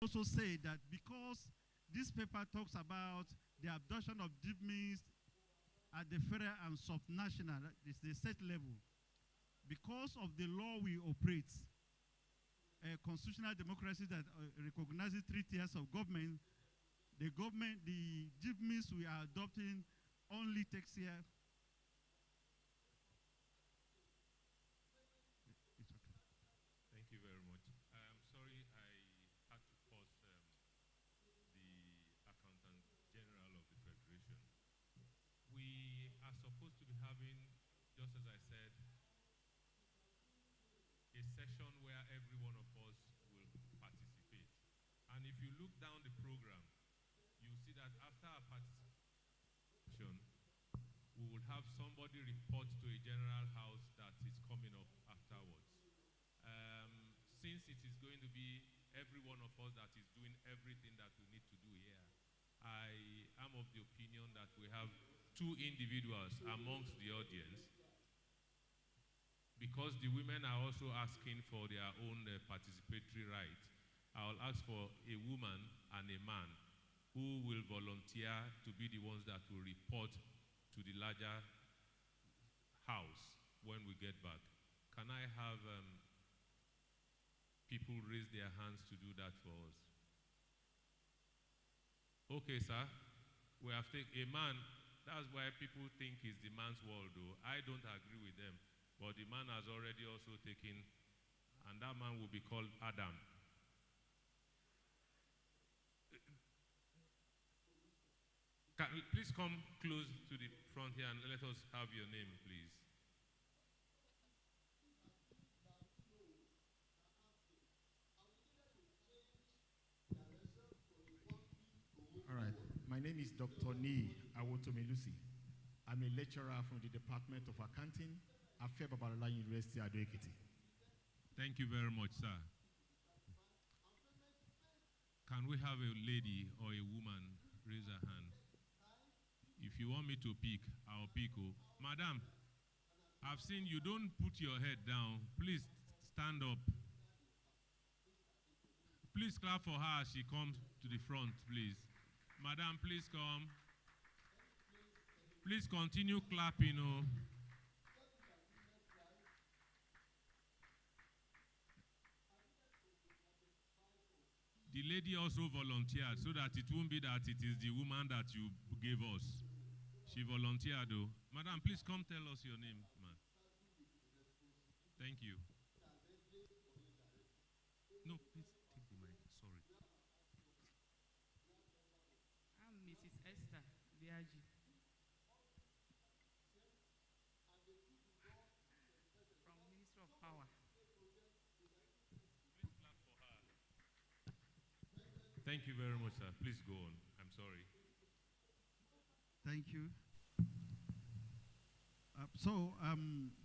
also say that because this paper talks about the abduction of jibmis at the federal and subnational, that is the state level, because of the law we operate, a constitutional democracy that recognizes 3 tiers of government, the jibmis we are adopting only takes here. It's okay. Thank you very much. I'm sorry I had to pause the Accountant General of the Federation. We are supposed to be having, just as I said, a session where every one of us will participate. And if you look down the program, you see that after our participation, we will have somebody report to a general house that is coming up afterwards. Since it is going to be every one of us that is doing everything that we need to do here, I am of the opinion that we have 2 individuals amongst the audience, because the women are also asking for their own participatory right. I will ask for a woman and a man who will volunteer to be the ones that will report to the larger house when we get back. Can I have people raise their hands to do that for us? Okay, sir. We have taken a man. That's why people think it's the man's world, though. I don't agree with them. But the man has already also taken, and that man will be called Adam. Please come close to the front here and let us have your name, please. All right. My name is Dr. Ni Awotomelusi. I'm a lecturer from the Department of Accounting at Babalola University, Ado Ekiti. Thank you very much, sir. Can we have a lady or a woman raise her hand? If you want me to pick, I'll pick. Oh. Madam, I've seen you don't put your head down. Please stand up. Please clap for her as she comes to the front, please. Madam, please come. Please continue clapping. Oh. The lady also volunteered so that it won't be that it is the woman that you gave us. She volunteered though. Madam, please come tell us your name, man. Thank you. No, please take the mic. Sorry. I'm Mrs. Esther Biaji. From Ministry of Power. Please clap for her. Thank you very much, sir. Please go on. I'm sorry. Thank you.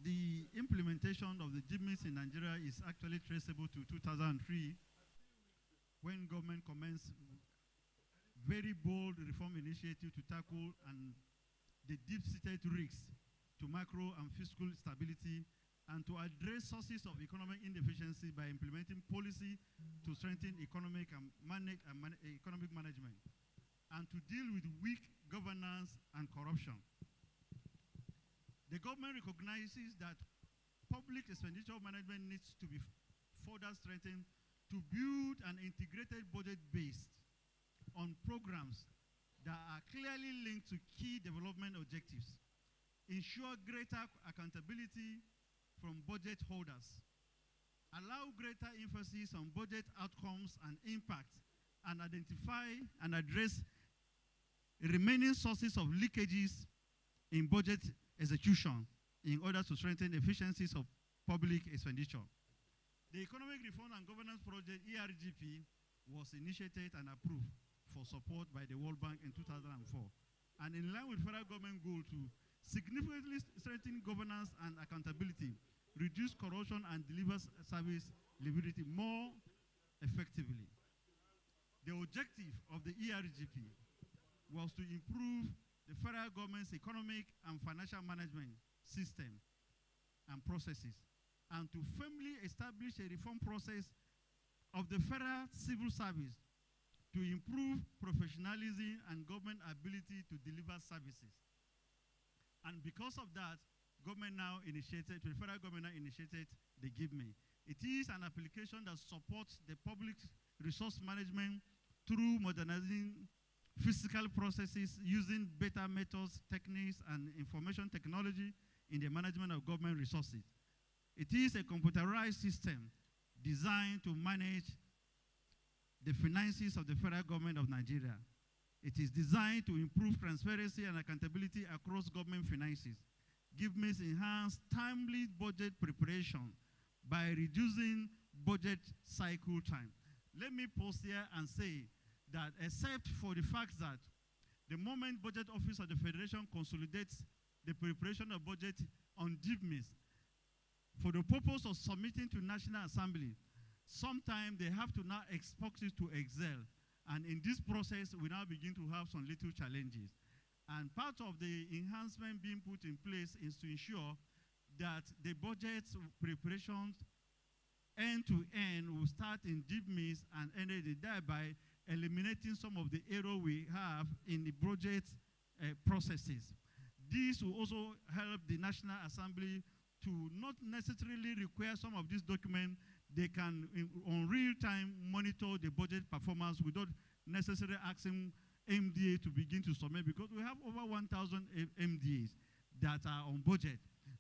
The implementation of the jibmis in Nigeria is actually traceable to 2003, when government commenced very bold reform initiative to tackle the deep-seated risks to macro and fiscal stability, and to address sources of economic inefficiency by implementing policy to strengthen economic management, and to deal with weak governance and corruption. The government recognizes that public expenditure management needs to be further strengthened to build an integrated budget based on programs that are clearly linked to key development objectives, ensure greater accountability from budget holders, allow greater emphasis on budget outcomes and impact, and identify and address remaining sources of leakages in budget execution in order to strengthen efficiencies of public expenditure. The Economic Reform and Governance Project, ERGP, was initiated and approved for support by the World Bank in 2004, and in line with federal government goal to significantly strengthen governance and accountability, reduce corruption, and deliver service delivery more effectively. The objective of the ERGP was to improve the federal government's economic and financial management system and processes, and to firmly establish a reform process of the federal civil service to improve professionalism and government ability to deliver services. And because of that, the federal government now initiated the Give Me. It is an application that supports the public resource management through modernizing fiscal processes using better methods, techniques, and information technology in the management of government resources. It is a computerized system designed to manage the finances of the federal government of Nigeria. It is designed to improve transparency and accountability across government finances. Give Me enhance timely budget preparation by reducing budget cycle time. Let me pause here and say that except for the fact that the moment Budget Office of the Federation consolidates the preparation of budget on GIVMIS for the purpose of submitting to National Assembly, sometimes they have to now export it to Excel. And in this process, we now begin to have some little challenges. And part of the enhancement being put in place is to ensure that the budget preparations end to end will start in GIVMIS and end it thereby eliminating some of the error we have in the budget processes. This will also help the National Assembly to not necessarily require some of these documents. They can, on real time, monitor the budget performance without necessarily asking MDA to begin to submit, because we have over 1,000 MDAs that are on budget.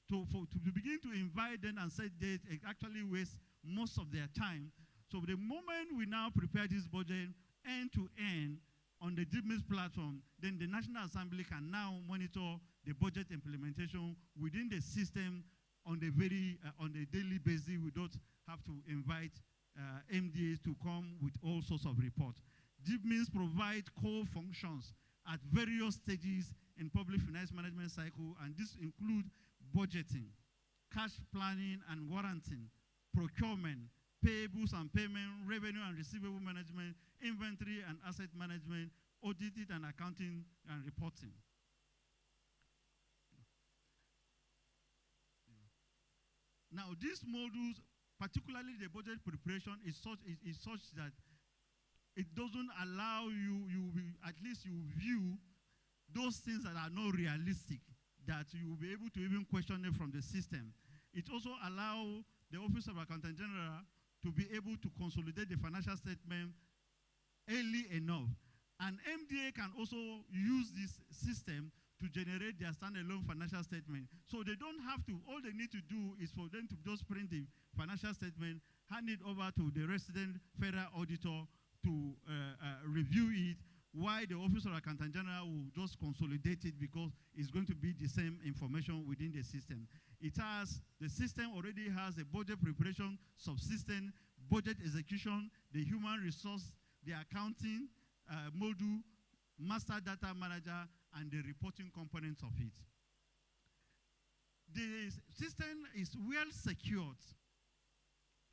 To begin to invite them and set dates, it actually wastes most of their time. So the moment we now prepare this budget end to end on the GIVMIS platform, then the National Assembly can now monitor the budget implementation within the system on the daily basis. We don't have to invite MDAs to come with all sorts of reports. GIVMIS provide core functions at various stages in public finance management cycle, and this include budgeting, cash planning and warranting, procurement, payables and payment, revenue and receivable management, inventory and asset management, auditing and accounting and reporting. Now, these modules, particularly the budget preparation, is such that it doesn't allow at least you view those things that are not realistic, that you will be able to even question it from the system. It also allows the Office of Accountant General to be able to consolidate the financial statement early enough. And MDA can also use this system to generate their standalone financial statement. So they don't have to, all they need to do is for them to just print the financial statement, hand it over to the resident federal auditor to review it, while the Office of Accountant General will just consolidate it because it's going to be the same information within the system. The system already has a budget preparation, subsystem, budget execution, the human resource, the accounting module, master data manager, and the reporting components of it. The system is well secured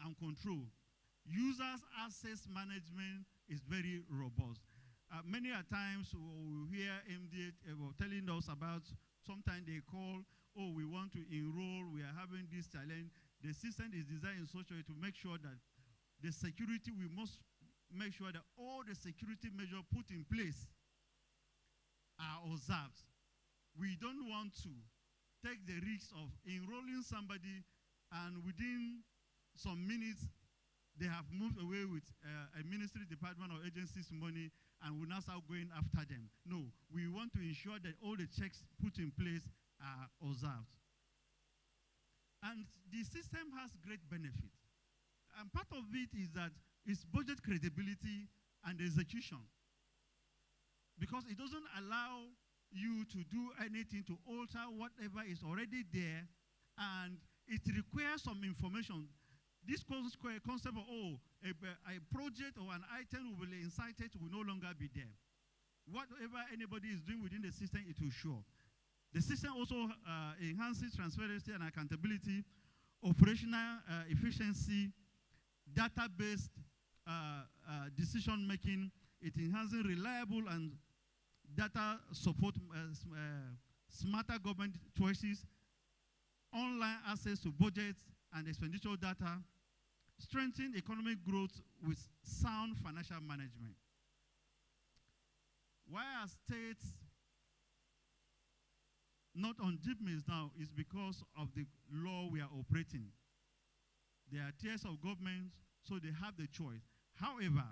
and controlled. Users' access management is very robust. Many a times we hear MDA telling us about, sometimes they call, oh, we want to enroll, we are having this challenge. The system is designed in such a way to make sure that the security, we must make sure that all the security measures put in place are observed. We don't want to take the risk of enrolling somebody and within some minutes they have moved away with a ministry, department, or agency's money, and we now start going after them. No, we want to ensure that all the checks put in place are observed. And the system has great benefit. And part of it is that it's budget credibility and execution. Because it doesn't allow you to do anything to alter whatever is already there, and it requires some information. This concept of, a project or an item will be incited will no longer be there. Whatever anybody is doing within the system, it will show. The system also enhances transparency and accountability, operational efficiency, data-based decision-making. It enhances reliable and data support, smarter government choices, online access to budgets and expenditure data, strengthen economic growth with sound financial management. Why are states not on GIPMIS now is because of the law we are operating. There are tiers of government, so they have the choice. However,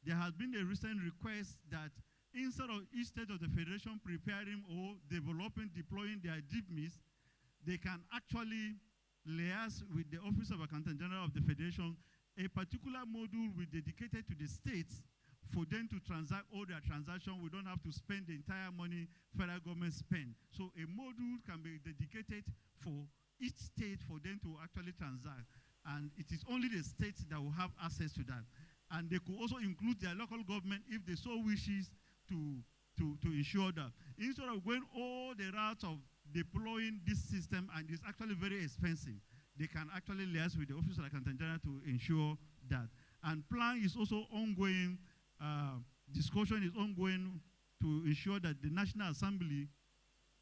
there has been a recent request that instead of each state of the federation preparing or developing, deploying their GIPMIS, they can actually liaise with the Office of Accountant General of the Federation, a particular module will be dedicated to the states for them to transact all their transactions. We don't have to spend the entire money federal government spend. So a module can be dedicated for each state for them to actually transact. And it is only the states that will have access to that. And they could also include their local government if they so wishes to ensure that. Instead of going all the routes of deploying this system, and it's actually very expensive, they can actually liaise with the Office of Accountant General to ensure that. And plan is also ongoing, discussion is ongoing to ensure that the National Assembly,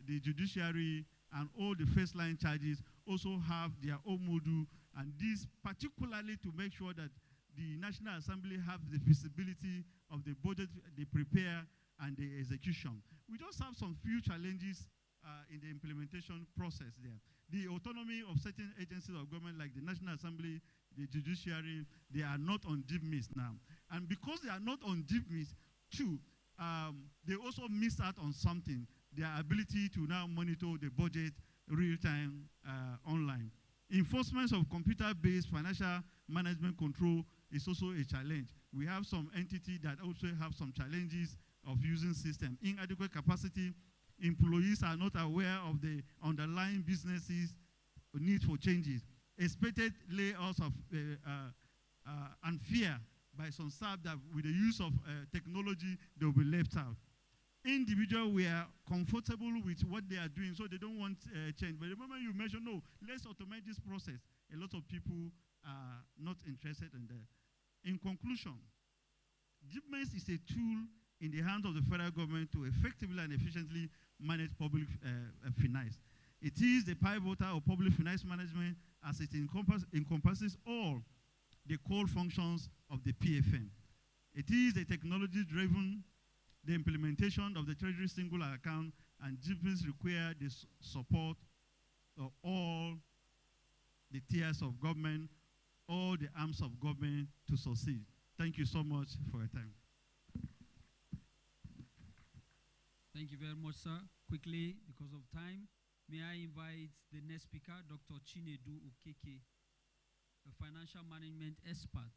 the judiciary, and all the first line charges also have their own module, and this particularly to make sure that the National Assembly have the visibility of the budget they prepare and the execution. We just have some few challenges in the implementation process there. The autonomy of certain agencies of government like the National Assembly, the judiciary, they are not on GIPMIS now. And because they are not on GIPMIS, too, they also miss out on something, their ability to now monitor the budget real-time online. Enforcement of computer-based financial management control is also a challenge. We have some entities that also have some challenges of using system. Inadequate capacity, employees are not aware of the underlying businesses' need for changes. Expected layoffs of and fear by some staff that with the use of technology, they will be left out. Individuals were comfortable with what they are doing, so they don't want change. But the moment you mention, no, let's automate this process, a lot of people are not interested in that. In conclusion, GIPMIS is a tool in the hands of the federal government to effectively and efficiently manage public finance. It is the pivotal of public finance management as it encompasses all the core functions of the PFM. It is a technology-driven, the implementation of the Treasury Single Account, and GIPMIS require the support of all the tiers of government, all the arms of government to succeed. Thank you so much for your time. Thank you very much, sir. Quickly, because of time, may I invite the next speaker, Dr. Chinedu Okeke, a financial management expert,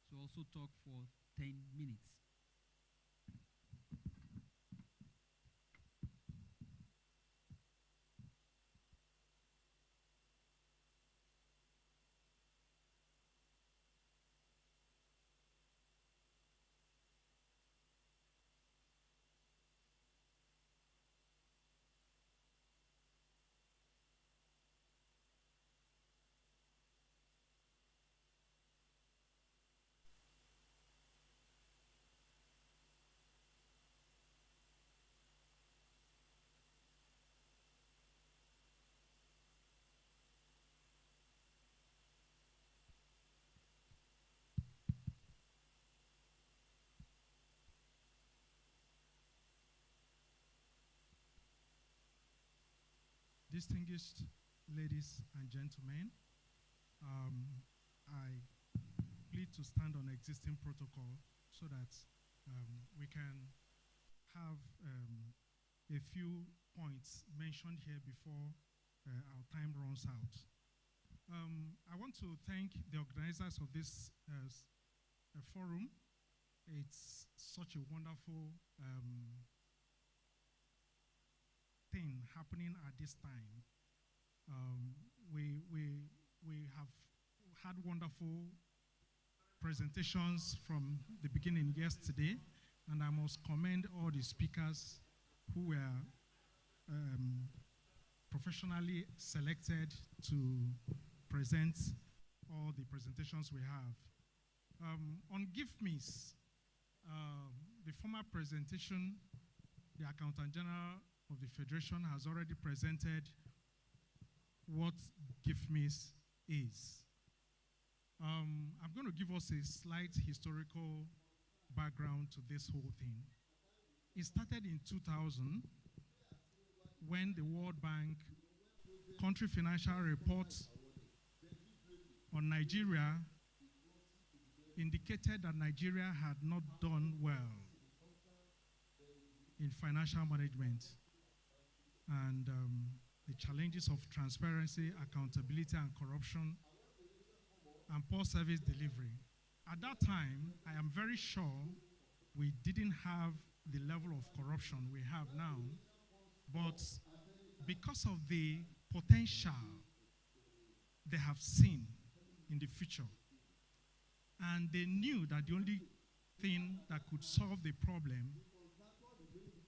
to also talk for 10 minutes. Distinguished ladies and gentlemen, I plead to stand on existing protocol so that we can have a few points mentioned here before our time runs out. I want to thank the organizers of this forum. It's such a wonderful thing happening at this time. We have had wonderful presentations from the beginning yesterday, and I must commend all the speakers who were professionally selected to present all the presentations we have. On GIPMIS, the former presentation, the Accountant General of the Federation has already presented what GIPMIS is. I'm going to give us a slight historical background to this whole thing. It started in 2000 when the World Bank country financial reports on Nigeria indicated that Nigeria had not done well in financial management, and the challenges of transparency, accountability, and corruption, and poor service delivery. At that time, I am very sure we didn't have the level of corruption we have now, but because of the potential they have seen in the future, and they knew that the only thing that could solve the problem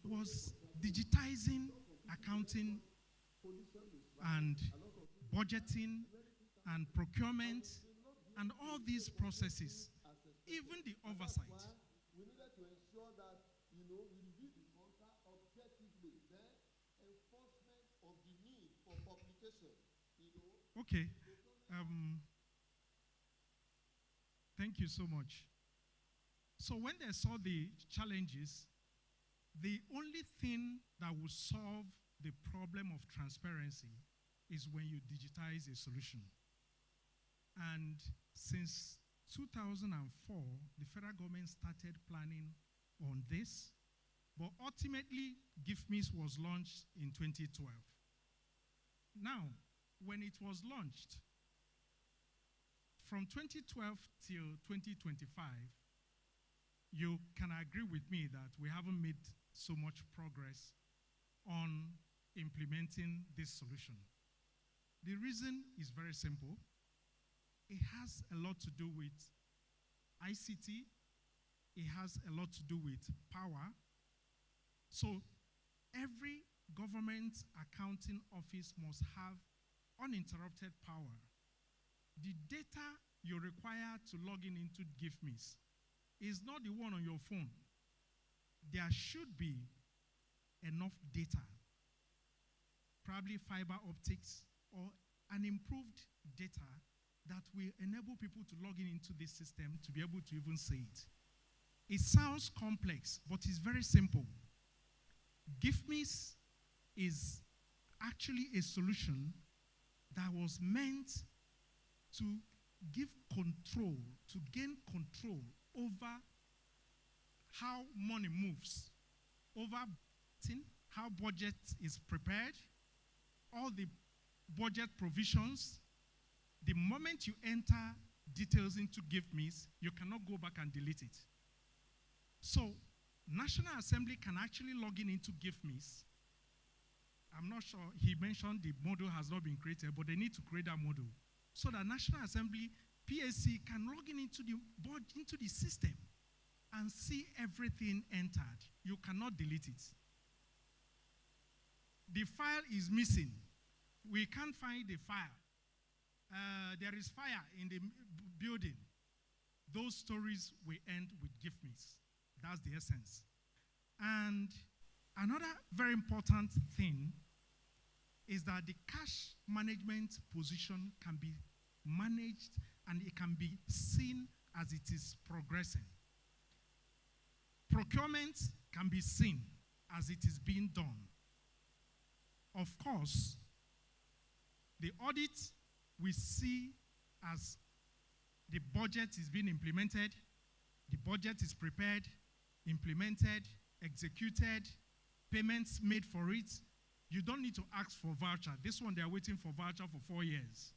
was digitizing accounting and budgeting and procurement and all these processes, even the oversight. We needed to ensure that, we review the contract objectively, then enforcement of the need for publication, Okay. Thank you so much. So when they saw the challenges, the only thing that will solve the problem of transparency is when you digitize a solution. And since 2004, the federal government started planning on this, but ultimately, GIFMIS was launched in 2012. Now, when it was launched, from 2012 till 2025, you can agree with me that we haven't made so much progress on implementing this solution. The reason is very simple. It has a lot to do with ICT. It has a lot to do with power. So every government accounting office must have uninterrupted power. The data you require to log in into GIFMIS is not the one on your phone. There should be enough data, probably fiber optics or an improved data that will enable people to log in into this system to be able to even see it. It sounds complex, but it's very simple. GIFMIS is actually a solution that was meant to give control, to gain control over how money moves, over how budget is prepared, all the budget provisions. The moment you enter details into GIFMIS, you cannot go back and delete it. So National Assembly can actually log in into GIFMIS. I'm not sure, he mentioned the module has not been created, but they need to create that module so that National Assembly, PSC can log in into the system and see everything entered. You cannot delete it. The file is missing. We can't find the file. There is fire in the building. Those stories will end with GIFMIS. That's the essence. And another very important thing is that the cash management position can be managed and it can be seen as it is progressing. Procurement can be seen as it is being done. Of course, the audit we see as the budget is being implemented, the budget is prepared, implemented, executed, payments made for it. You don't need to ask for voucher. This one, they are waiting for voucher for 4 years.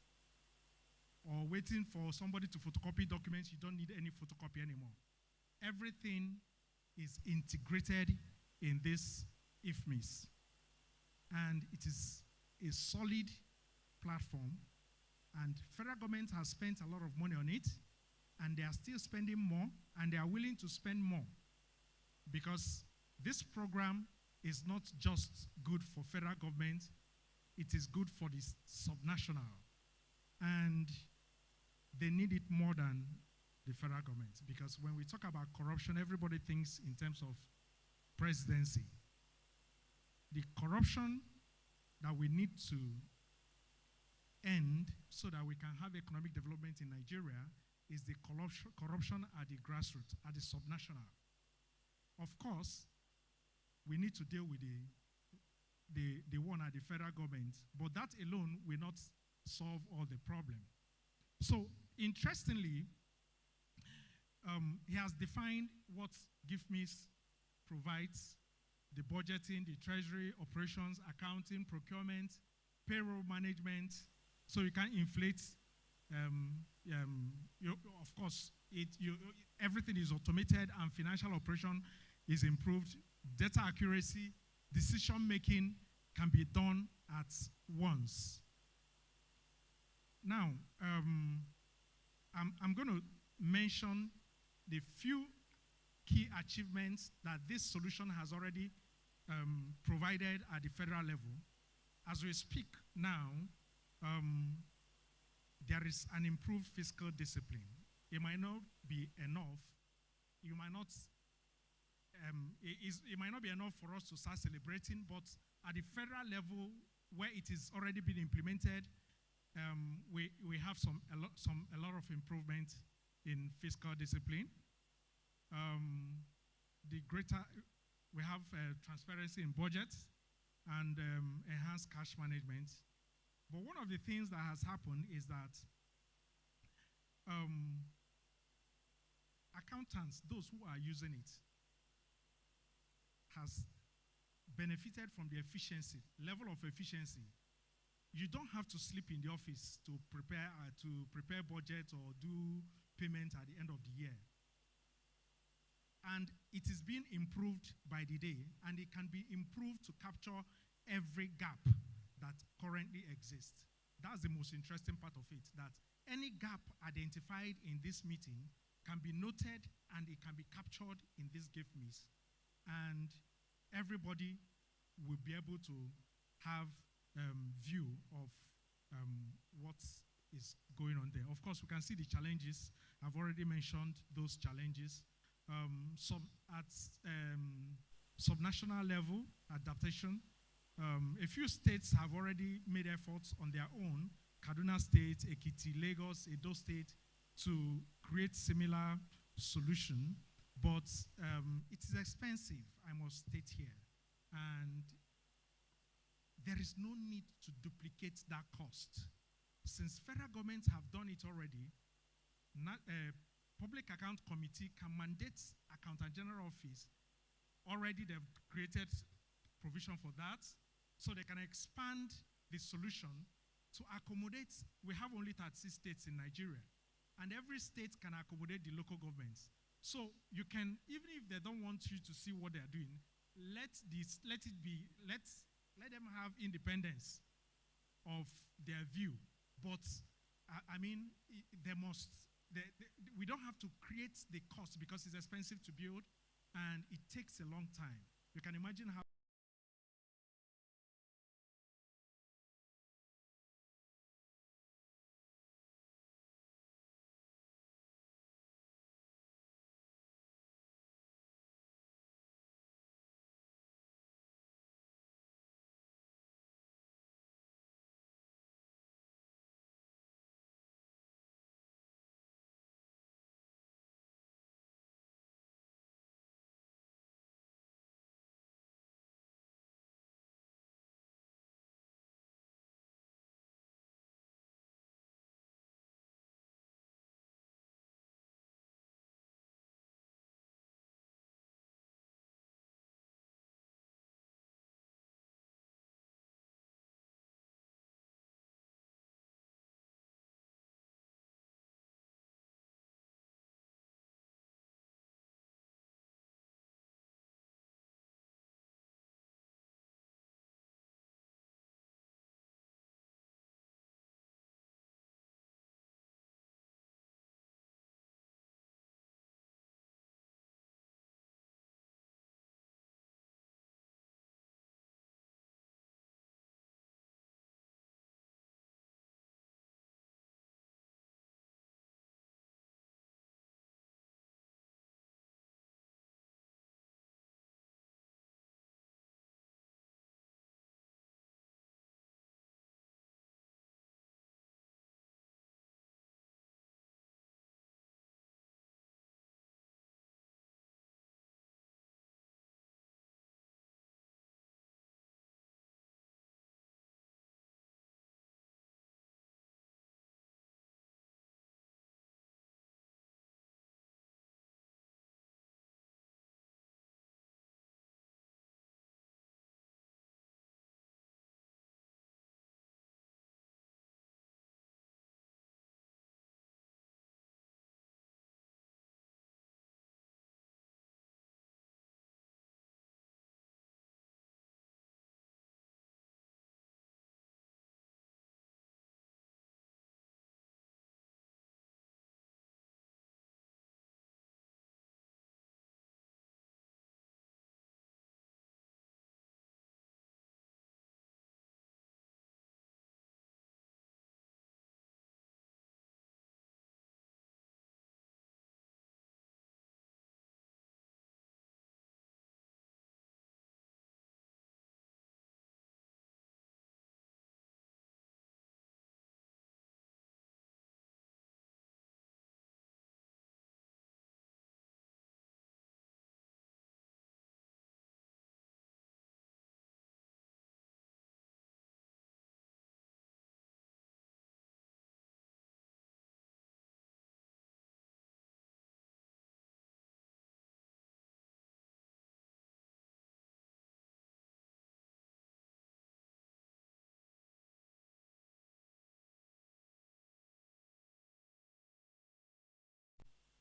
Or waiting for somebody to photocopy documents. You don't need any photocopy anymore. Everything is integrated in this IFMIS. And it is a solid platform. And federal government has spent a lot of money on it. And they are still spending more. And they are willing to spend more. Because this program is not just good for federal government, it is good for the subnational. And they need it more than the federal government. Because when we talk about corruption, everybody thinks in terms of presidency. The corruption that we need to end so that we can have economic development in Nigeria is the corruption at the grassroots, at the subnational. Of course, we need to deal with the one at the federal government, but that alone will not solve all the problem. So, interestingly, he has defined what GIFMIS provides: the budgeting, the treasury, operations, accounting, procurement, payroll management. So you can inflate. Of course, everything is automated and financial operation is improved. Data accuracy, decision making can be done at once. Now, I'm going to mention the few key achievements that this solution has already provided at the federal level. As we speak now, there is an improved fiscal discipline. It might not be enough. It might not be enough for us to start celebrating, but at the federal level, where it is already been implemented, we have a lot of improvement in fiscal discipline. We have transparency in budgets and enhanced cash management. But one of the things that has happened is that accountants, those who are using it, has benefited from the efficiency, level of efficiency. You don't have to sleep in the office to prepare budget or do payment at the end of the year. And it is being improved by the day, and it can be improved to capture every gap that currently exists. That's the most interesting part of it, that any gap identified in this meeting can be noted and it can be captured in this GIFMIS. And everybody will be able to have view of what is going on there. Of course, we can see the challenges. I've already mentioned those challenges. At subnational level, adaptation. A few states have already made efforts on their own, Kaduna State, Ekiti, Lagos, Edo State, to create similar solution, but it is expensive, I must state here. And there is no need to duplicate that cost. Since federal governments have done it already, Public Account Committee can mandate Accountant General Office. Already they've created provision for that, so they can expand the solution to accommodate. We have only 36 states in Nigeria, and every state can accommodate the local governments. So you can, even if they don't want you to see what they're doing, let them have independence of their view. But I mean, we don't have to create the cost because it's expensive to build and it takes a long time. You can imagine how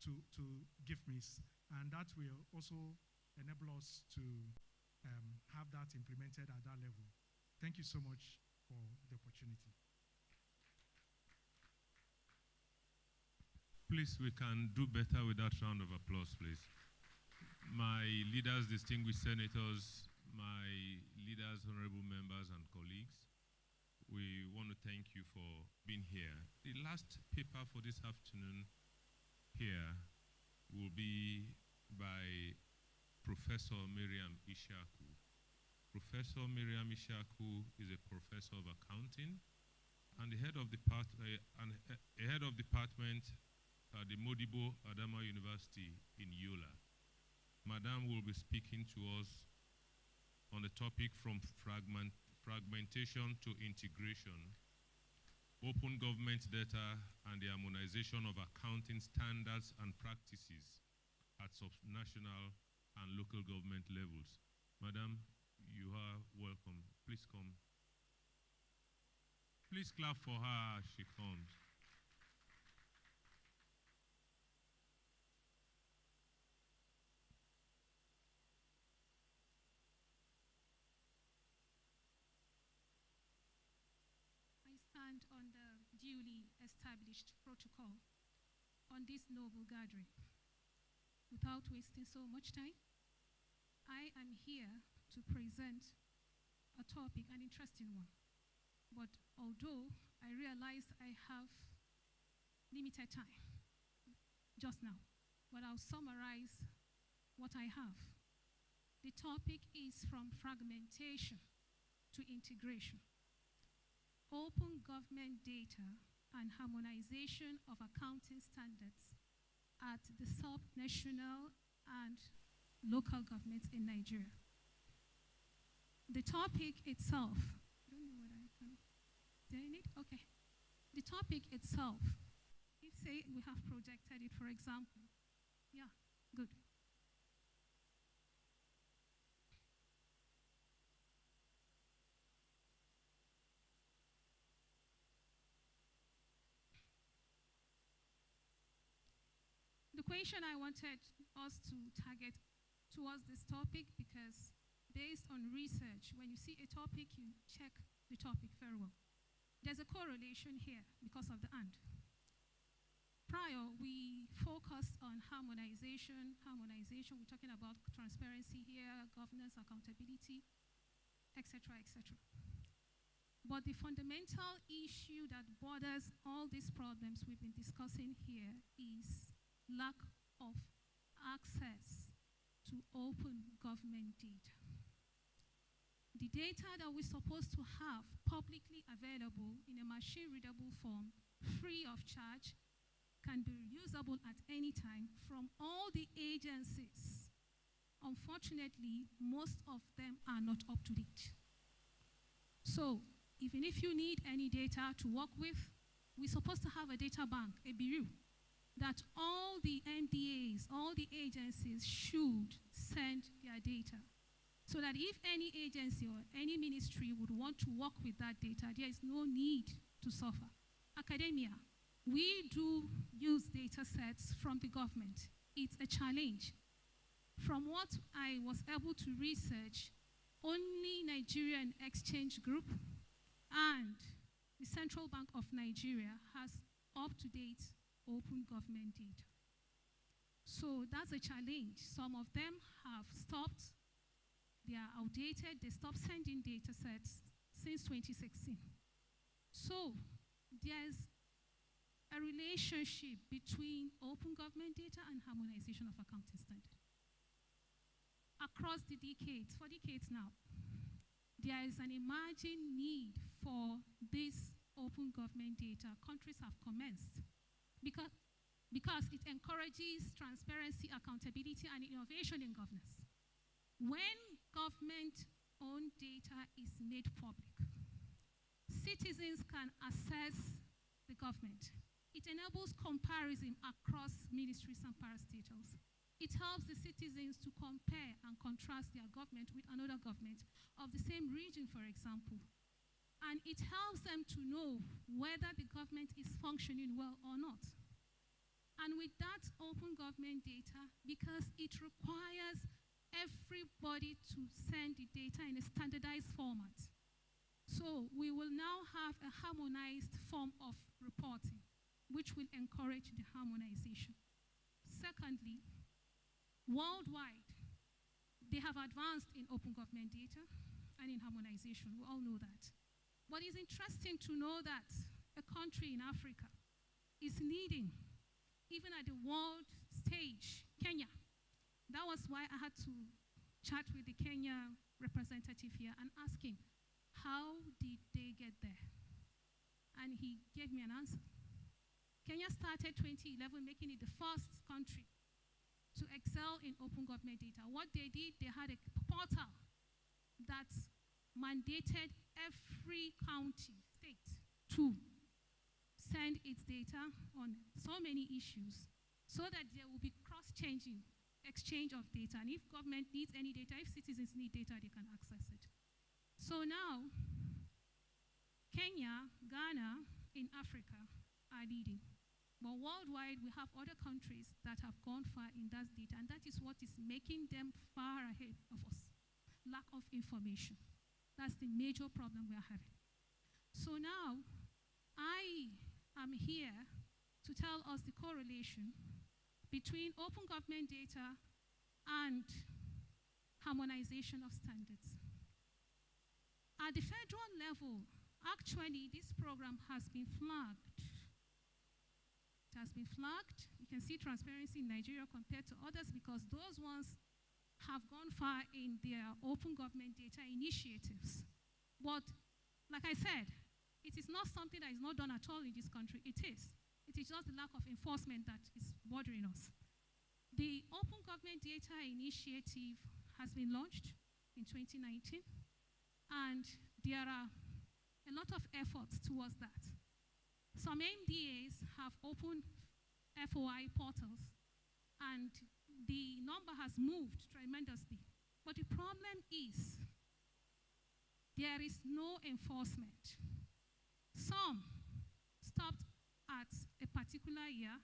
to give miss, and that will also enable us to have that implemented at that level. Thank you so much for the opportunity. Please, we can do better with that round of applause, please. My leaders, distinguished senators, my leaders, honorable members, and colleagues, we want to thank you for being here. The last paper for this afternoon here will be by Professor Miriam Ishaku. Professor Miriam Ishaku is a professor of accounting and the head of department at the Modibo Adama University in Yola. Madam will be speaking to us on the topic from fragmentation to integration, open government data and the harmonization of accounting standards and practices at subnational and local government levels. Madam, you are welcome. Please come. Please clap for her as she comes. I stand on the duly established protocol on this noble gathering. Without wasting so much time, I am here to present a topic, an interesting one. But although I realize I have limited time just now, but I'll summarize what I have. The topic is from fragmentation to integration. Open government data and harmonization of accounting standards at the sub-national and local governments in Nigeria. The topic itself, I don't know whether I can, do I need? Okay. The topic itself, if say we have projected it, for example, yeah, good. The question I wanted us to target towards this topic, because based on research, when you see a topic, you check the topic very well. There's a correlation here because of the and. Prior, we focused on harmonization. We're talking about transparency here, governance, accountability, etc., etc. But the fundamental issue that borders all these problems we've been discussing here is lack of access to open government data. The data that we're supposed to have publicly available in a machine-readable form, free of charge, can be usable at any time from all the agencies. Unfortunately, most of them are not up to date. So, even if you need any data to work with, we're supposed to have a data bank, a bureau, that all the NDAs, all the agencies should send their data. So that if any agency or any ministry would want to work with that data, there is no need to suffer. Academia, we do use data sets from the government. It's a challenge. From what I was able to research, only Nigerian Exchange Group and the Central Bank of Nigeria has up-to-date open government data. So that's a challenge. Some of them have stopped. They are outdated. They stopped sending data sets since 2016. So there's a relationship between open government data and harmonization of accounting standards. Across the decades, for decades now, there is an emerging need for this open government data. Countries have commenced because it encourages transparency, accountability, and innovation in governance. When government-owned data is made public, citizens can assess the government. It enables comparison across ministries and parastatals. It helps the citizens to compare and contrast their government with another government of the same region, for example. And it helps them to know whether the government is functioning well or not. And with that open government data, because it requires everybody to send the data in a standardized format. So we will now have a harmonized form of reporting, which will encourage the harmonization. Secondly, worldwide, they have advanced in open government data and in harmonization. We all know that. But it's interesting to know that a country in Africa is leading, even at the world stage, Kenya. That was why I had to chat with the Kenya representative here and ask him, how did they get there? And he gave me an answer. Kenya started 2011, making it the first country to excel in open government data. What they did, they had a portal that mandated every county, state, to send its data on so many issues so that there will be cross-changing exchange of data. And if government needs any data, if citizens need data, they can access it. So now, Kenya, Ghana, in Africa are leading. But worldwide, we have other countries that have gone far in that data, and that is what is making them far ahead of us. Lack of information. That's the major problem we are having. So now, I am here to tell us the correlation between open government data and harmonization of standards. At the federal level, actually, this program has been flagged. It has been flagged. You can see transparency in Nigeria compared to others because those ones have gone far in their open government data initiatives. But, like I said, it is not something that is not done at all in this country. It is. It is just the lack of enforcement that is bothering us. The Open Government Data Initiative has been launched in 2019, and there are a lot of efforts towards that. Some MDAs have opened FOI portals, and the number has moved tremendously. But the problem is there is no enforcement. Some stopped at a particular year,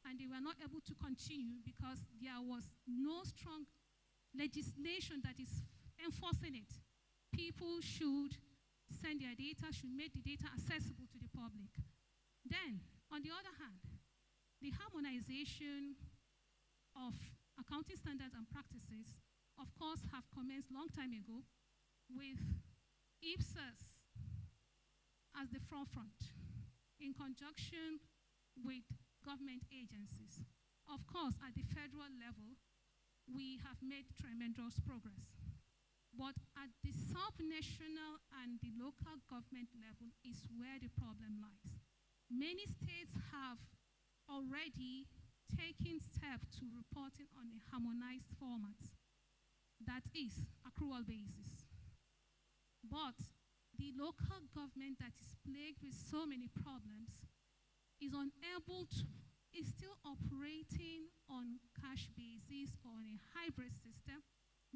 and they were not able to continue because there was no strong legislation that is enforcing it. People should send their data, should make the data accessible to the public. Then, on the other hand, the harmonization of accounting standards and practices, of course, have commenced long time ago with IPSAS as the forefront in conjunction with government agencies. Of course, at the federal level, we have made tremendous progress. But at the sub-national and the local government level is where the problem lies. Many states have already taken steps to reporting on a harmonized format, that is, accrual basis. But the local government that is plagued with so many problems is unable to, is still operating on cash basis or on a hybrid system,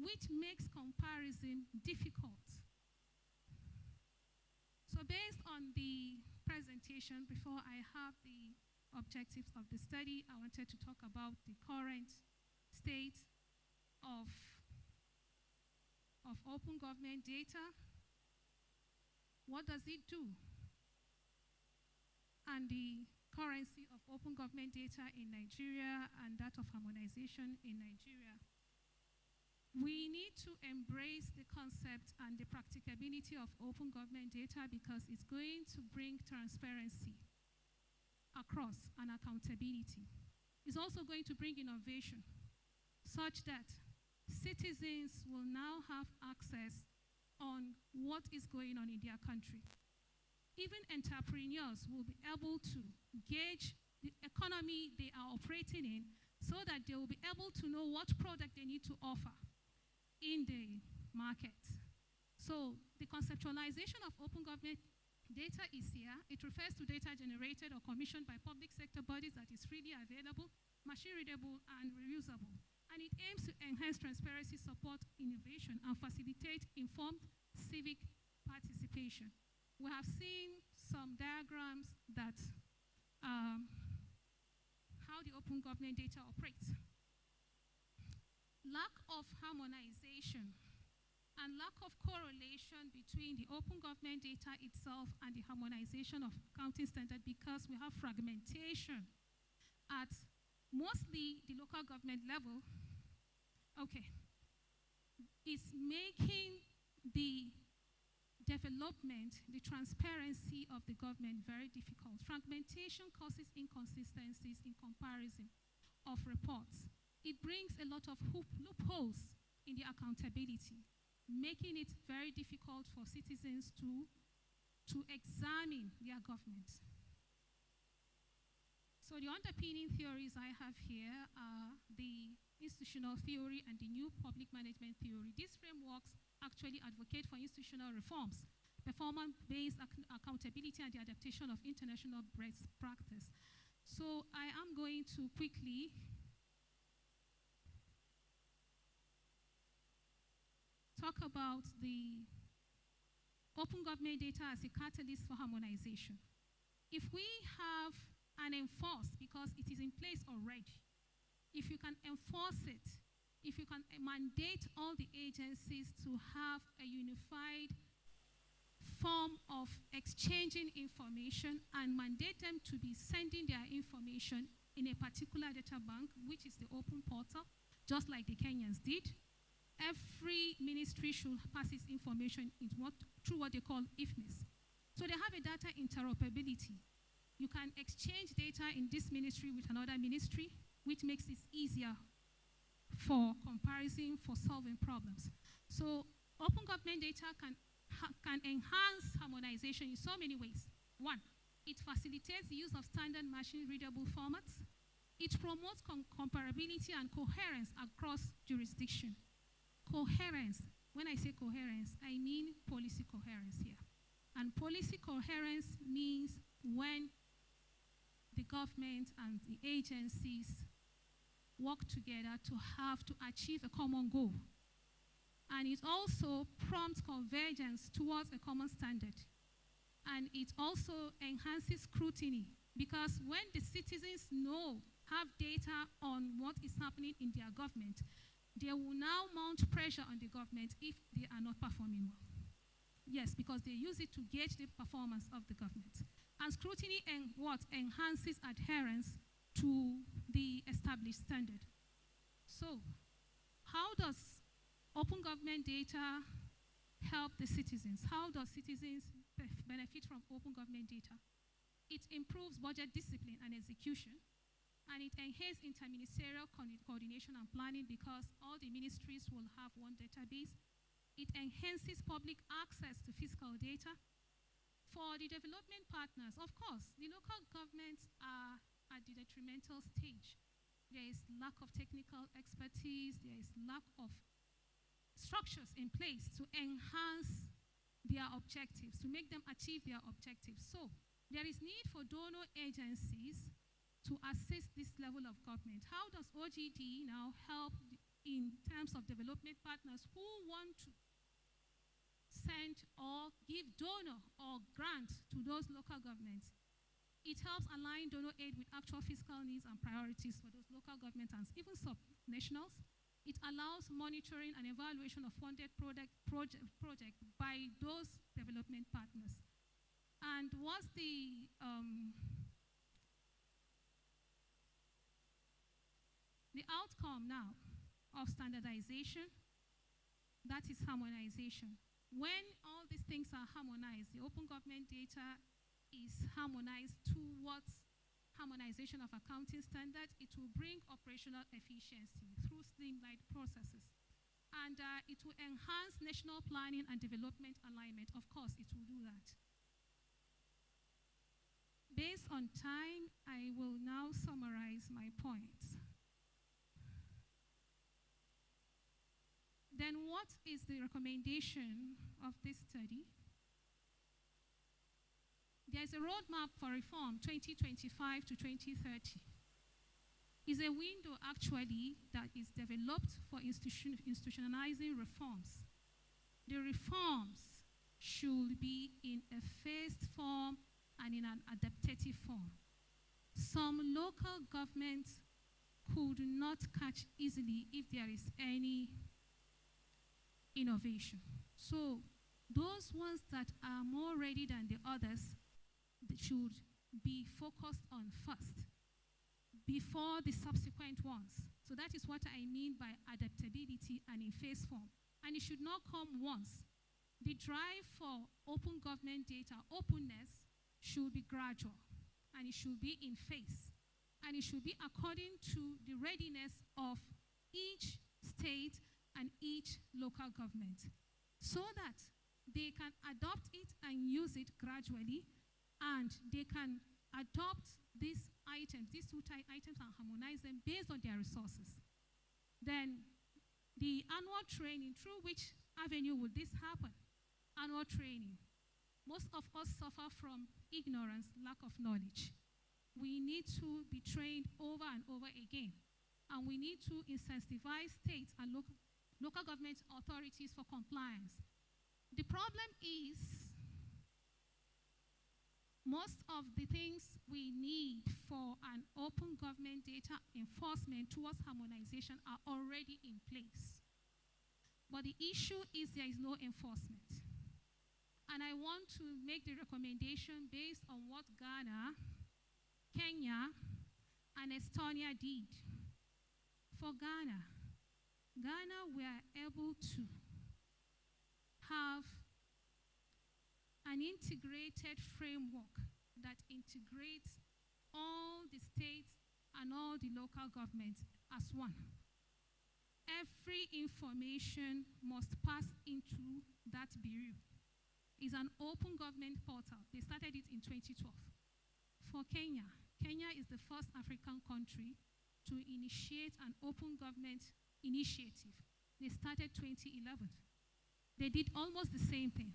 which makes comparison difficult. So based on the presentation, before I have the objectives of the study, I wanted to talk about the current state of open government data. What does it do? And the currency of open government data in Nigeria and that of harmonization in Nigeria. We need to embrace the concept and the practicability of open government data because it's going to bring transparency across and accountability. It's also going to bring innovation such that citizens will now have access on what is going on in their country. Even entrepreneurs will be able to gauge the economy they are operating in so that they will be able to know what product they need to offer in the market. So the conceptualization of open government data is here. It refers to data generated or commissioned by public sector bodies that is freely available, machine readable, and reusable. And it aims to enhance transparency, support innovation, and facilitate informed civic participation. We have seen some diagrams that how the open government data operates. Lack of harmonization and lack of correlation between the open government data itself and the harmonization of accounting standard, because we have fragmentation at mostly the local government level, is making the development, the transparency of the government very difficult. Fragmentation causes inconsistencies in comparison of reports. It brings a lot of loopholes in the accountability, making it very difficult for citizens to examine their government. So the underpinning theories I have here are the institutional theory and the new public management theory. These frameworks actually advocate for institutional reforms, performance-based accountability, and the adaptation of international best practice. So I am going to quickly talk about the open government data as a catalyst for harmonization. If we have and enforce, because it is in place already, if you can enforce it, if you can mandate all the agencies to have a unified form of exchanging information and mandate them to be sending their information in a particular data bank, which is the open portal, just like the Kenyans did, every ministry should pass its information through what they call IFMIS. So they have a data interoperability. You can exchange data in this ministry with another ministry, which makes it easier for comparison, for solving problems. So open government data can enhance harmonization in so many ways. One, it facilitates the use of standard machine-readable formats. It promotes comparability and coherence across jurisdiction. Coherence, when I say coherence, I mean policy coherence here. And policy coherence means when the government and the agencies work together to achieve a common goal. And it also prompts convergence towards a common standard. And it also enhances scrutiny, because when the citizens have data on what is happening in their government, they will now mount pressure on the government if they are not performing well. Yes, because they use it to gauge the performance of the government. And scrutiny enhances adherence to the established standard. So, how does open government data help the citizens? How does citizens benefit from open government data? It improves budget discipline and execution, and it enhances interministerial coordination and planning, because all the ministries will have one database. It enhances public access to fiscal data. For the development partners, of course, the local governments are at the detrimental stage. There is lack of technical expertise, there is lack of structures in place to enhance their objectives, to make them achieve their objectives. So there is need for donor agencies to assist this level of government. How does OGD now help in terms of development partners who want to send or give donor or grant to those local governments? It helps align donor aid with actual fiscal needs and priorities for those local governments and even sub-nationals. It allows monitoring and evaluation of funded project by those development partners. And what's the outcome now of standardization? That is harmonization. When all these things are harmonized, the open government data is harmonized towards harmonization of accounting standards, it will bring operational efficiency through streamlined processes. And it will enhance national planning and development alignment. Of course, it will do that. Based on time, I will now summarize my points. Then what is the recommendation of this study? There's a roadmap for reform 2025 to 2030. It's a window actually that is developed for institutionalizing reforms. The reforms should be in a phased form and in an adaptative form. some local governments could not catch easily if there is any innovation. So those ones that are more ready than the others should be focused on first before the subsequent ones. So that is what I mean by adaptability and in phase form. And it should not come once. The drive for open government data, openness, should be gradual, and it should be in phase. And it should be according to the readiness of each state and each local government, so that they can adopt it and use it gradually, and they can adopt these items, these two items, and harmonize them based on their resources. Then the annual training, through which avenue would this happen? Annual training. Most of us suffer from ignorance, lack of knowledge. We need to be trained over and over again, and we need to incentivize states and local government authorities for compliance. The problem is most of the things we need for an open government data enforcement towards harmonization are already in place. But the issue is there is no enforcement. And I want to make the recommendation based on what Ghana, Kenya, and Estonia did. For Ghana, were able to have an integrated framework that integrates all the states and all the local governments as one. Every information must pass into that bureau. It's an open government portal. They started it in 2012. For Kenya, Kenya is the first African country to initiate an open government initiative. They started 2011. They did almost the same thing.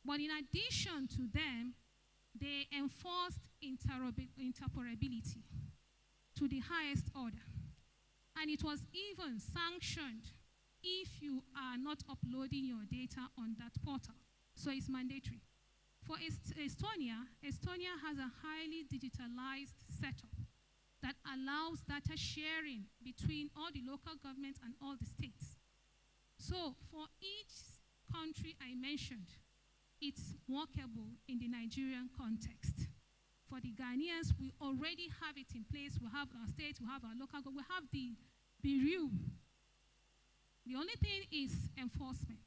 But in addition to them, they enforced interoperability to the highest order. And it was even sanctioned if you are not uploading your data on that portal. So it's mandatory. For Estonia has a highly digitalized setup that allows data sharing between all the local governments and all the states. So for each country I mentioned, it's workable in the Nigerian context. For the Ghanaians, we already have it in place. We have our states, we have our local government, we have the bureau. The only thing is enforcement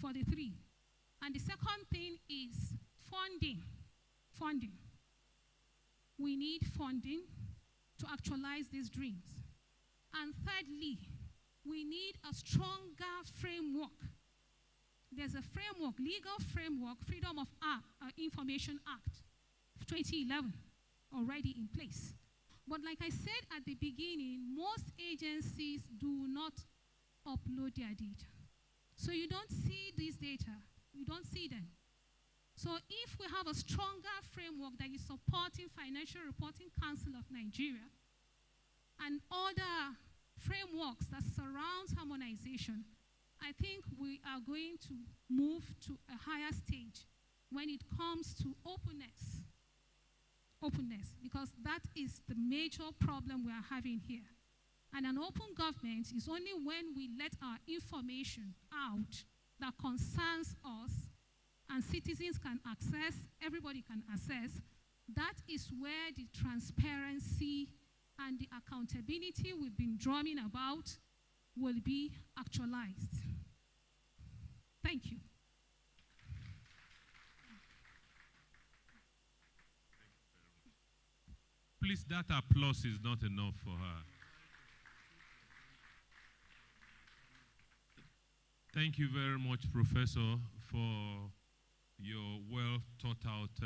for the three. And the second thing is funding. Funding. We need funding to actualize these dreams. And thirdly, we need a stronger framework. There's a framework, legal framework, Freedom of Information Act of 2011, already in place. But like I said at the beginning, most agencies do not upload their data. So you don't see these data. You don't see them. So if we have a stronger framework that is supporting Financial Reporting Council of Nigeria and other frameworks that surround harmonization, I think we are going to move to a higher stage when it comes to openness. Openness, because that is the major problem we are having here. And an open government is only when we let our information out that concerns us and citizens can access, everybody can access. That is where the transparency and the accountability we've been drumming about will be actualized. Thank you. Please, that applause is not enough for her. Thank you very much, Professor, for your well-thought-out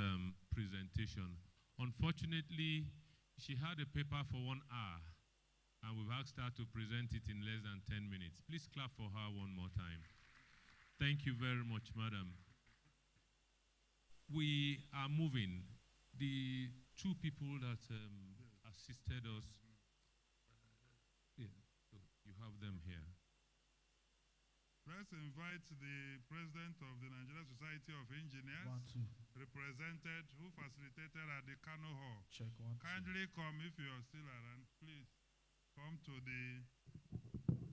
presentation. Unfortunately, she had a paper for 1 hour, and we've asked her to present it in less than 10 minutes. Please clap for her one more time. Thank you very much, madam. We are moving. The two people that assisted us, yeah, so you have them here. let's invite the president of the Nigerian Society of Engineers, 1, 2. represented, who facilitated at the Kano Hall. Check 1, 2. Kindly come if you are still around. Please come to the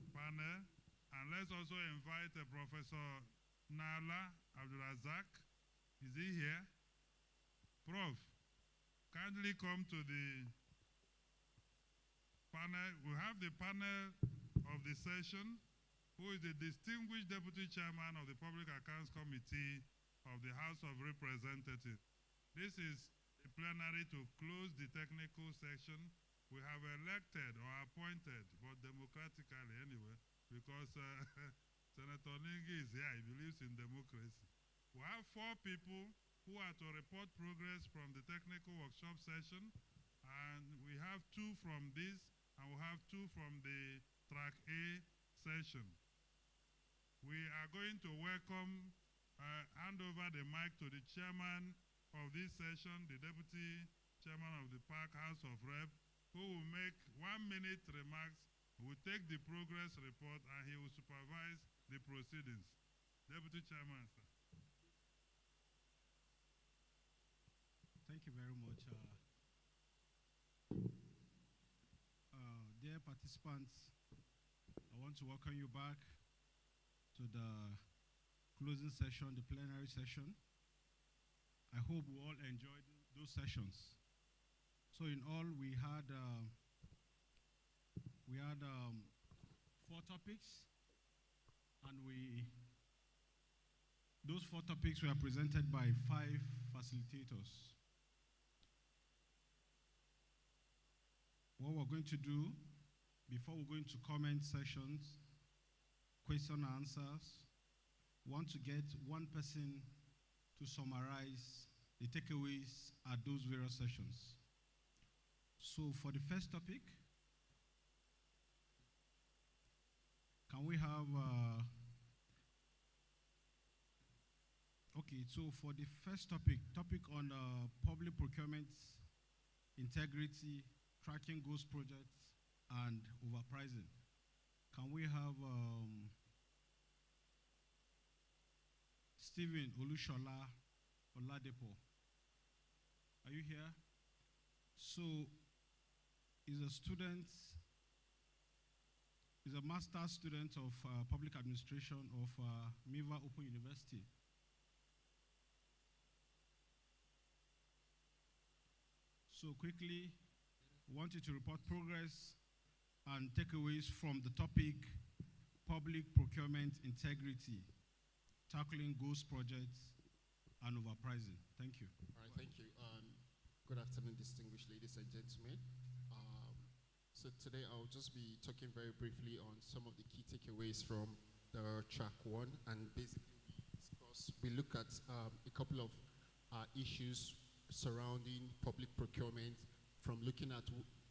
panel. And let's also invite Professor Nala Abdulrazak. Is he here? Prof, kindly come to the panel. We have the panel of the session, who is the distinguished Deputy Chairman of the Public Accounts Committee of the House of Representatives. This is a plenary to close the technical section. We have elected or appointed, but democratically anyway, because Senator Ningi is here. He believes in democracy. We have 4 people who are to report progress from the technical workshop session, and we have 2 from this, and we have 2 from the track A session. We are going to welcome, hand over the mic to the chairman of this session, the deputy chairman of the Park House of Rep, who will make 1-minute remarks, will take the progress report, and he will supervise the proceedings. Deputy Chairman, sir. Thank you very much. Dear participants, I want to welcome you back to the closing session, the plenary session. I hope we all enjoyed those sessions. So in all, we had 4 topics, and those 4 topics were presented by 5 facilitators. What we're going to do, before we go into comment sessions, question and answers, we want to get one person to summarize the takeaways at those various sessions. So for the first topic, can we have, okay, so for the first topic on public procurement integrity, tracking ghost projects, and overpricing, can we have Stephen Olushola Oladepo? Are you here? So, he's a student, he's a master's student of public administration of Miva Open University. So quickly, we want you to report progress and takeaways from the topic, public procurement integrity, tackling ghost projects and overpricing. Thank you. All right, thank you. Good afternoon, distinguished ladies and gentlemen. So today I'll just be talking very briefly on some of the key takeaways from the track 1, and basically we look at a couple of issues surrounding public procurement, from looking at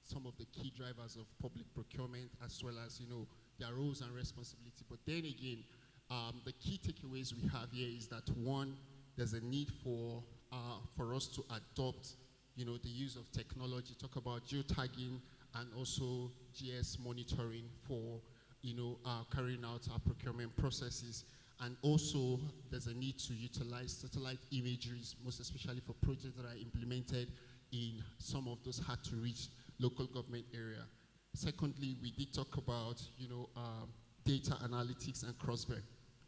some of the key drivers of public procurement, as well as, their roles and responsibility. But then again, the key takeaways we have here is that, 1, there's a need for us to adopt, the use of technology, talk about geotagging and also GS monitoring for, carrying out our procurement processes. And also, there's a need to utilize satellite imageries, most especially for projects that are implemented in some of those hard-to-reach local government area. Secondly, we did talk about, data analytics and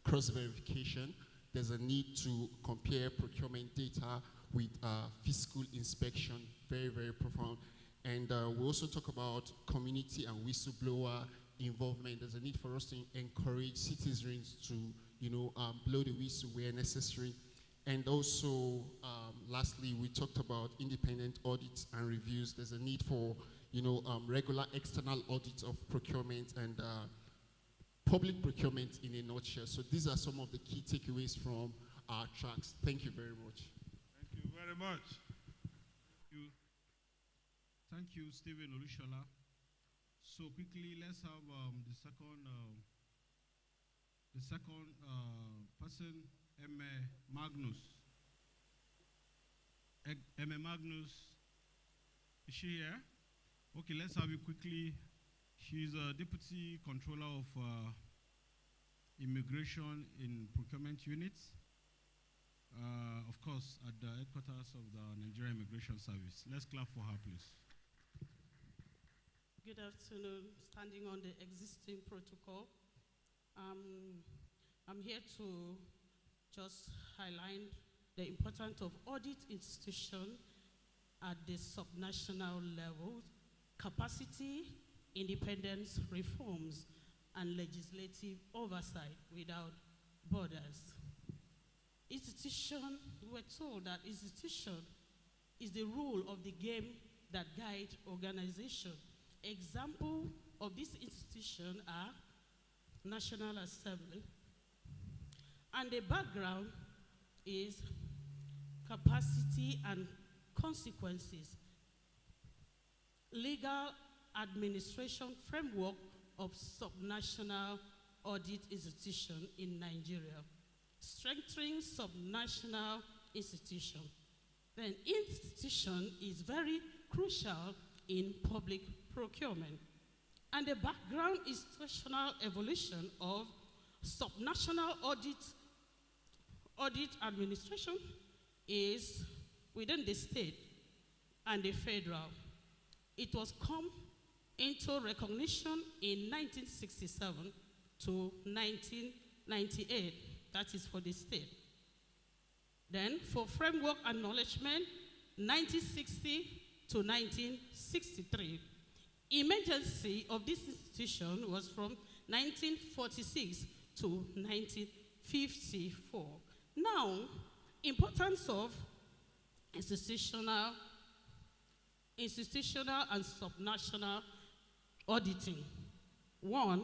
cross-verification. There's a need to compare procurement data with fiscal inspection, very, very profound. And we also talk about community and whistleblower involvement. There's a need for us to encourage citizens to, blow the whistle where necessary. And also, lastly, we talked about independent audits and reviews. There's a need for, regular external audits of procurement and public procurement in a nutshell. So these are some of the key takeaways from our tracks. Thank you very much. Thank you very much. Thank you, Stephen Olushola. So quickly, let's have the second person, Emma Magnus. Emma Magnus, is she here? Okay, let's have you quickly. She's a deputy controller of immigration in procurement units, of course, at the headquarters of the Nigerian Immigration Service. Let's clap for her, please. Good afternoon. Standing on the existing protocol, I'm here to just highlight the importance of audit institution at the subnational level, capacity, independence, reforms, and legislative oversight without borders. Institution, we're told that institution is the rule of the game that guide organization. Example of this institution are National Assembly, and the background is capacity and consequences, legal administration framework of subnational audit institution in Nigeria, strengthening subnational institution. Then institution is very crucial in public procurement. And the background institutional evolution of subnational audit administration is within the state and the federal. It was come into recognition in 1967 to 1998. That is for the state. Then for framework acknowledgement, 1960 to 1963. Emergency of this institution was from 1946 to 1954. Now, importance of institutional and subnational auditing. One,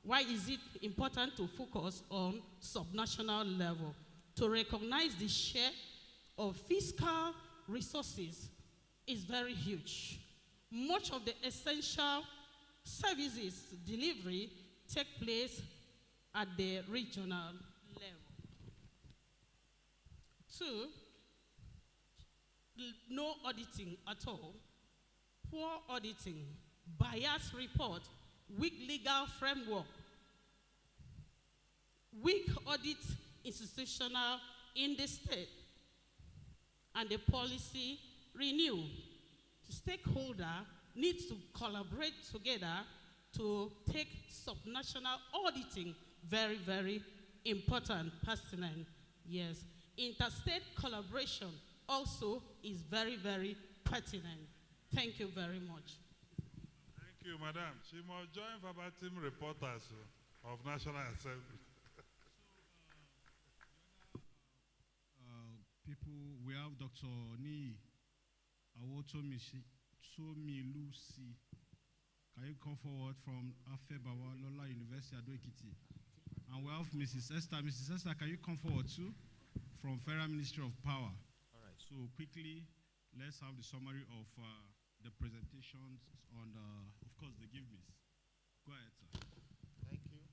why is it important to focus on subnational level? To recognize the share of fiscal resources is very huge. Much of the essential services delivery take place at the regional level. Two, no auditing at all. Poor auditing, bias report, weak legal framework, weak audit institutional in the state, and the policy renew. The stakeholder needs to collaborate together to take subnational auditing very, very important, pertinent. Yes. Interstate collaboration also is very, very pertinent. Thank you very much. Thank you, Madam. She must join verbatim reporters of National Assembly. People, we have Dr. Ni Awotomilusi. Can you come forward from Afebawa Lola University Ado Ekiti? And we have Mrs. Esther. Mrs. Esther, can you come forward too? From Federal Ministry of Power. All right. So quickly, let's have the summary of the presentations on, of course, the GIVMIS. Go ahead, sir. Thank you.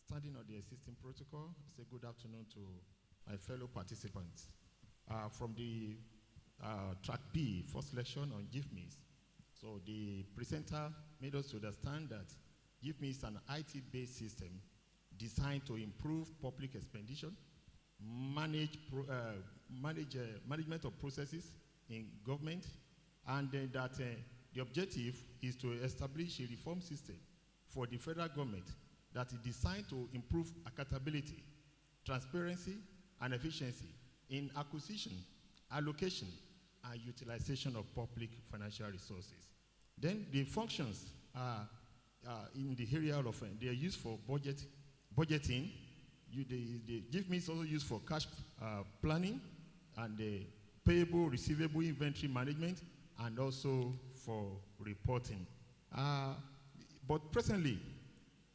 Standing on the existing protocol, say good afternoon to my fellow participants. From the track B, first lesson on GIVMIS. So the presenter made us understand that GIVMIS is an IT-based system designed to improve public expenditure, management of processes in government, and that the objective is to establish a reform system for the federal government that is designed to improve accountability, transparency, and efficiency in acquisition, allocation, and utilization of public financial resources. Then the functions are in the area of, they are used for budgeting. The GIVMIS is also used for cash planning and payable, receivable inventory management, and also for reporting. But presently,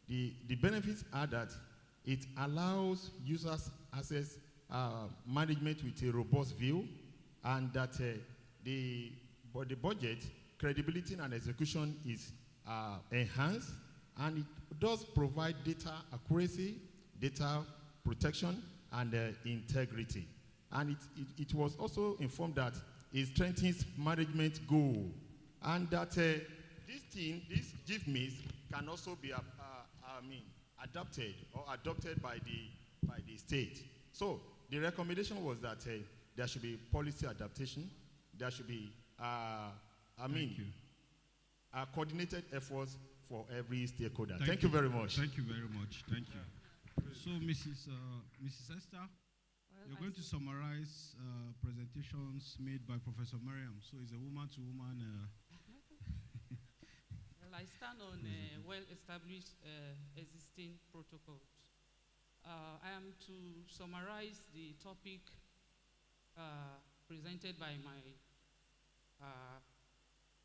the benefits are that it allows users access management with a robust view, and that the budget credibility and execution is enhanced, and it does provide data accuracy, data protection, and integrity. And it was also informed that it strengthens management goal, and that this GIVMIS can also be adapted or adopted by the state. So the recommendation was that there should be policy adaptation. There should be, coordinated efforts for every stakeholder. Thank you very much. Thank you very much. Thank you. So, Mrs. Esther, you're going to summarize presentations made by Professor Mariam. So, it's a woman-to-woman. Well, I stand on well-established existing protocols. I am to summarize the topic presented by my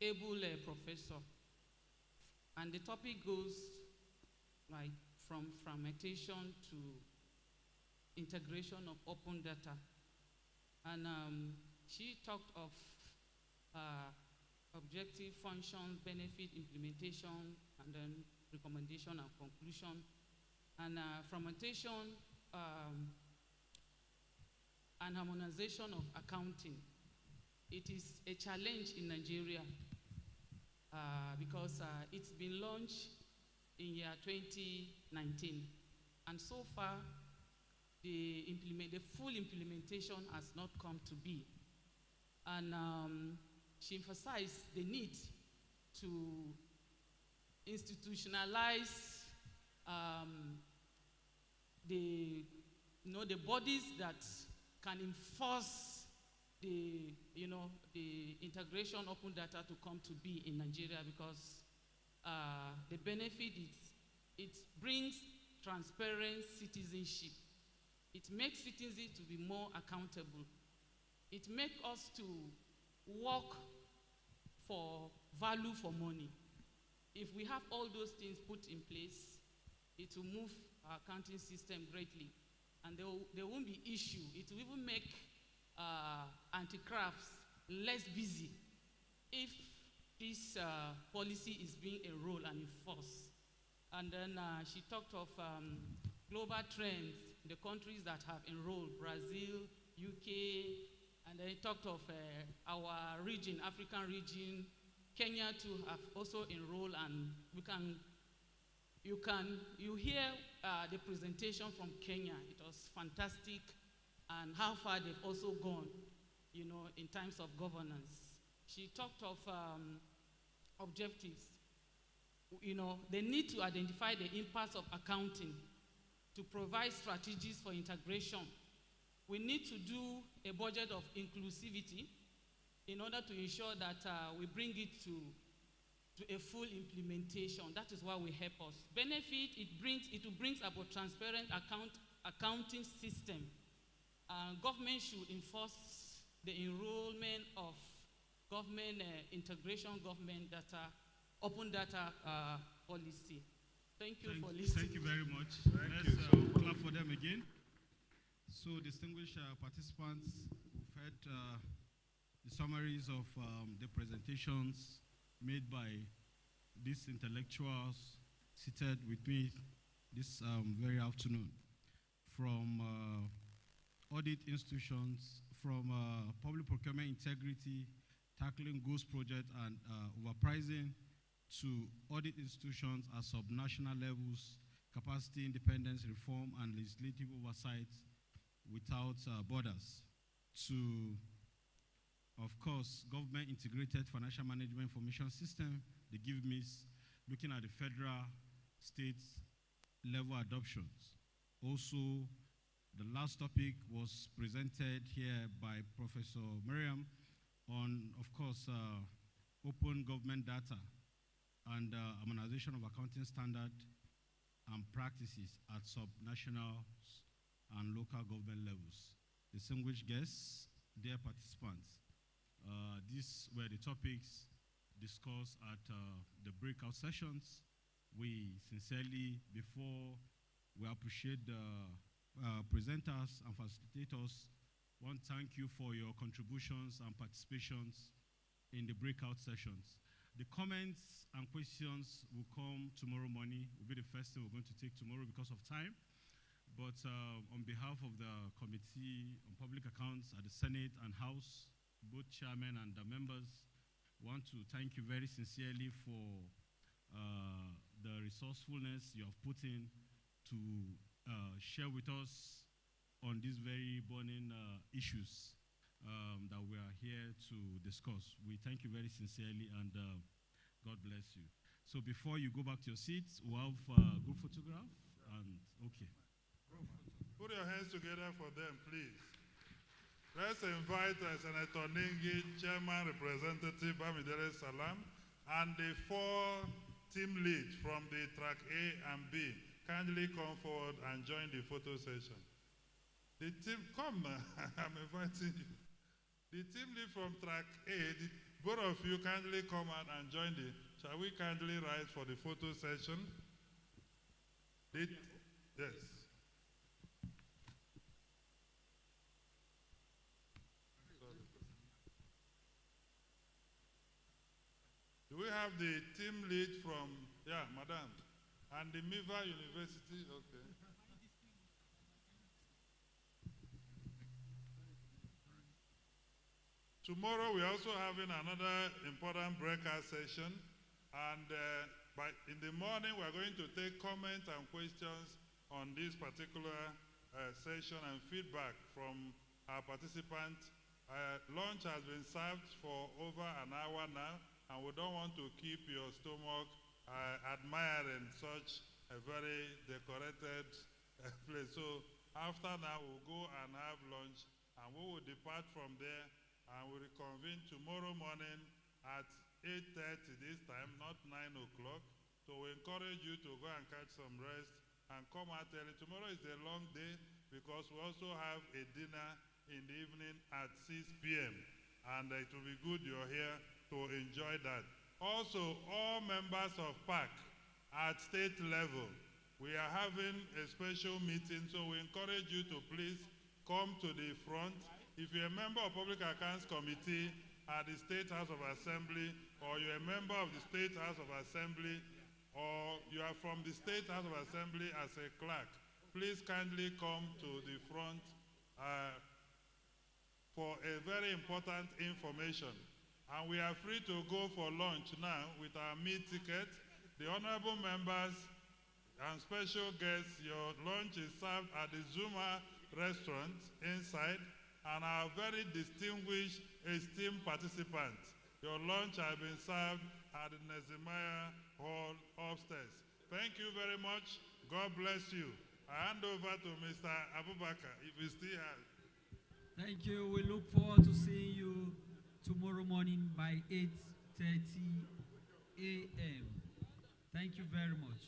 able professor. And the topic goes like from fragmentation to integration of open data. And she talked of objective, function, benefit, implementation, and then recommendation and conclusion. And fragmentation and harmonization of accounting. It is a challenge in Nigeria because it's been launched in year 2019. And so far, the full implementation has not come to be. And she emphasized the need to institutionalize the bodies that can enforce the integration open data to come to be in Nigeria, because the benefit is it brings transparent citizenship. It makes citizens to be more accountable. It makes us to work for value for money. If we have all those things put in place, it will move our accounting system greatly. And there won't be issue. It will even make anti-crafts less busy if this policy is being enrolled and enforced. And then she talked of global trends, the countries that have enrolled, Brazil, UK, and then talked of our region, African region. Kenya too have also enrolled, and you hear the presentation from Kenya. It was fantastic, and how far they've also gone, in terms of governance. She talked of objectives. They need to identify the impact of accounting to provide strategies for integration. We need to do a budget of inclusivity in order to ensure that we bring it to a full implementation. That is why we help us. Benefit, it brings about transparent accounting system. Government should enforce the enrollment of government integration, government data, open data policy. Thank you for listening. Thank you very much. Let's clap for them again. So, distinguished participants, we've heard the summaries of the presentations made by these intellectuals seated with me this very afternoon, from audit institutions, from public procurement integrity, tackling ghost project and overpricing, to audit institutions at subnational levels, capacity independence reform and legislative oversight without borders, to, of course, government integrated financial management information system, the GIVMIS, looking at the federal, state level adoptions. Also, the last topic was presented here by Professor Miriam on, of course, open government data and harmonization of accounting standard and practices at subnational and local government levels. Distinguished guests, dear participants, these were the topics discussed at the breakout sessions. We sincerely, before we appreciate the presenters and facilitators, want to thank you for your contributions and participations in the breakout sessions. The comments and questions will come tomorrow morning. Will be the first thing we're going to take tomorrow because of time. But on behalf of the Committee on Public Accounts at the Senate and House, both chairmen and the members, want to thank you very sincerely for the resourcefulness you have put in to share with us on these very burning issues that we are here to discuss. We thank you very sincerely, and God bless you. So before you go back to your seats, we'll have a group photograph, and okay. Put your hands together for them, please. Let's invite Senator Ningi, Chairman Representative Bamidele Salam, and the 4 team leads from the track A and B. Kindly come forward and join the photo session. The team, come now, I'm inviting you. The team lead from track A, both of you kindly come out and join the, shall we kindly rise for the photo session? Yes. Do we have the team lead from, yeah, madam, and the Miva University? Okay. Tomorrow we're also having another important breakout session, and in the morning we're going to take comments and questions on this particular session and feedback from our participants. Lunch has been served for over an hour now, and we don't want to keep your stomach admiring such a very decorated place. So after now, we'll go and have lunch, and we will depart from there, and we'll reconvene tomorrow morning at 8:30 this time, not 9 o'clock. So we encourage you to go and catch some rest and come out early. Tomorrow is a long day because we also have a dinner in the evening at 6 p.m. And it will be good you're here to enjoy that. Also, all members of PAC at state level, we are having a special meeting, so we encourage you to please come to the front. If you're a member of Public Accounts Committee at the State House of Assembly, or you're a member of the State House of Assembly, or you are from the State House of Assembly as a clerk, please kindly come to the front for a very important information. And we are free to go for lunch now with our meal ticket. The honorable members and special guests, your lunch is served at the Zuma restaurant inside, and our very distinguished, esteemed participants, your lunch has been served at the Nezemiah Hall upstairs. Thank you very much. God bless you. I hand over to Mr. Abubakar, if he still has. Thank you. We look forward to seeing you tomorrow morning by 8:30 a.m. Thank you very much.